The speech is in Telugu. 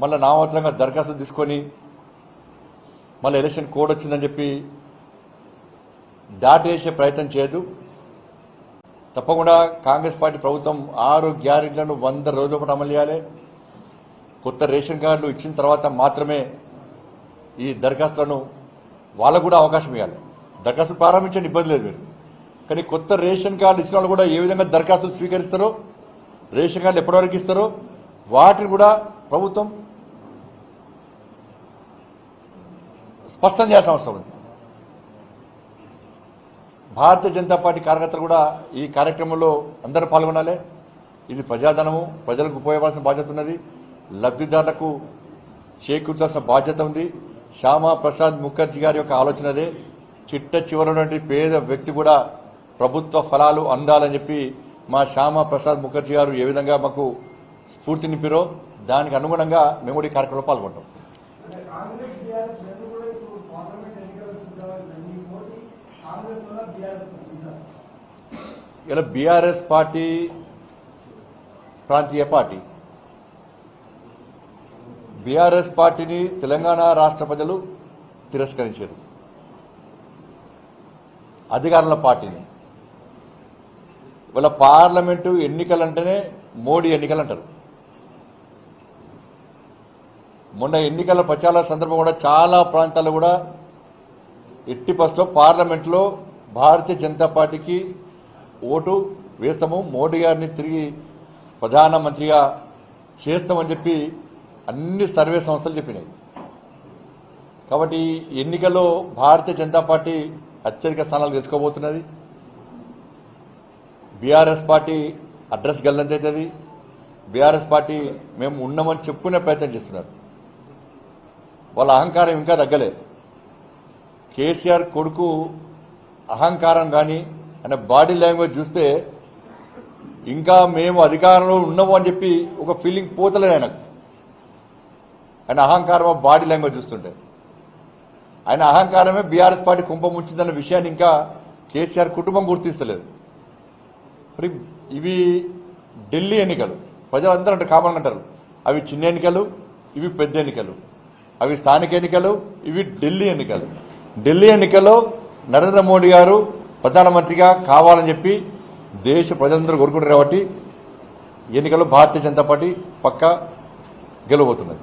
మళ్ళీ నామమాత్రంగా దరఖాస్తు తీసుకొని మళ్ళీ ఎలక్షన్ కోడ్ వచ్చిందని చెప్పి దాటేసే ప్రయత్నం చేయదు. తప్పకుండా కాంగ్రెస్ పార్టీ ప్రభుత్వం 6 గ్యారెంటీలను 100 రోజుల పాటు అమలు చేయాలి. కొత్త రేషన్ కార్డులు ఇచ్చిన తర్వాత మాత్రమే ఈ దరఖాస్తులను వాళ్ళకు కూడా అవకాశం ఇవ్వాలి. దరఖాస్తు ప్రారంభించండి, ఇబ్బంది లేదు మీరు. కానీ కొత్త రేషన్ కార్డు ఇచ్చిన వాళ్ళు కూడా ఏ విధంగా దరఖాస్తులు స్వీకరిస్తారో, రేషన్ కార్డులు ఎప్పటివరకు ఇస్తారో వాటిని కూడా ప్రభుత్వం స్పష్టం చేయాల్సిన అవసరం ఉంది. భారతీయ జనతా పార్టీ కార్యకర్తలు కూడా ఈ కార్యక్రమంలో అందరూ పాల్గొనాలి. ఇది ప్రజాధనము, ప్రజలకు ఉపయోగపడాల్సిన బాధ్యత ఉన్నది. లబ్ధిదారులకు చేకూర్చాల్సిన బాధ్యత ఉంది. శ్యామా ప్రసాద్ ముఖర్జీ గారి యొక్క ఆలోచన అదే. చిట్ట చివరి పేద వ్యక్తి కూడా ప్రభుత్వ ఫలాలు అందాలని చెప్పి మా శ్యామా ప్రసాద్ ముఖర్జీ గారు ఏ విధంగా మాకు స్ఫూర్తి నింపిరో దానికి అనుగుణంగా మేము కూడా ఈ కార్యక్రమంలో పాల్గొంటాం. ఇలా బీఆర్ఎస్ పార్టీ ప్రాంతీయ పార్టీ. బీఆర్ఎస్ పార్టీని తెలంగాణ రాష్ట్ర ప్రజలు తిరస్కరించారు. అధికారుల పార్టీని వాళ్ళ పార్లమెంటు ఎన్నికలంటేనే మోడీ ఎన్నికలు అంటారు. మొన్న ఎన్నికల ప్రచార సందర్భం కూడా చాలా ప్రాంతాల్లో కూడా ఎట్టి పరిస్థితుల్లో పార్లమెంట్లో భారతీయ జనతా పార్టీకి ఓటు వేస్తాము, మోడీ గారిని తిరిగి ప్రధానమంత్రిగా చేస్తామని చెప్పి అన్ని సర్వే సంస్థలు చెప్పినాయి. కాబట్టి ఎన్నికల్లో భారతీయ జనతా పార్టీ అత్యధిక స్థానాలు గెలుచుకోబోతున్నది. బీఆర్ఎస్ పార్టీ అడ్రస్ గల్లంతవుతుంది. బీఆర్ఎస్ పార్టీ మేము ఉన్నామని చెప్పుకునే ప్రయత్నం చేస్తున్నారు. వాళ్ళ అహంకారం ఇంకా తగ్గలేదు. కేసీఆర్ కొడుకు అహంకారం కానీ ఆయన బాడీ లాంగ్వేజ్ చూస్తే ఇంకా మేము అధికారంలో ఉన్నాము అని చెప్పి ఒక ఫీలింగ్ పోతలేదు ఆయనకు. ఆయన అహంకారం బాడీ లాంగ్వేజ్ చూస్తుంటే ఆయన అహంకారమే బీఆర్ఎస్ పార్టీ కుంభ ముంచిందన్న విషయాన్ని ఇంకా కేసీఆర్ కుటుంబం గుర్తిస్తలేదు. మరి ఇవి ఢిల్లీ ఎన్నికలు. ప్రజలందరూ అంటే కామన్ అంటారు అవి చిన్న ఎన్నికలు, ఇవి పెద్ద ఎన్నికలు. అవి స్థానిక ఎన్నికలు, ఇవి ఢిల్లీ ఎన్నికలు. ఢిల్లీ ఎన్నికల్లో నరేంద్ర మోడీ గారు ప్రధానమంత్రిగా కావాలని చెప్పి దేశ ప్రజలందరూ కోరుకుంటారు. కాబట్టి ఎన్నికల్లో భారతీయ జనతా పార్టీ పక్కా గెలవబోతున్నది.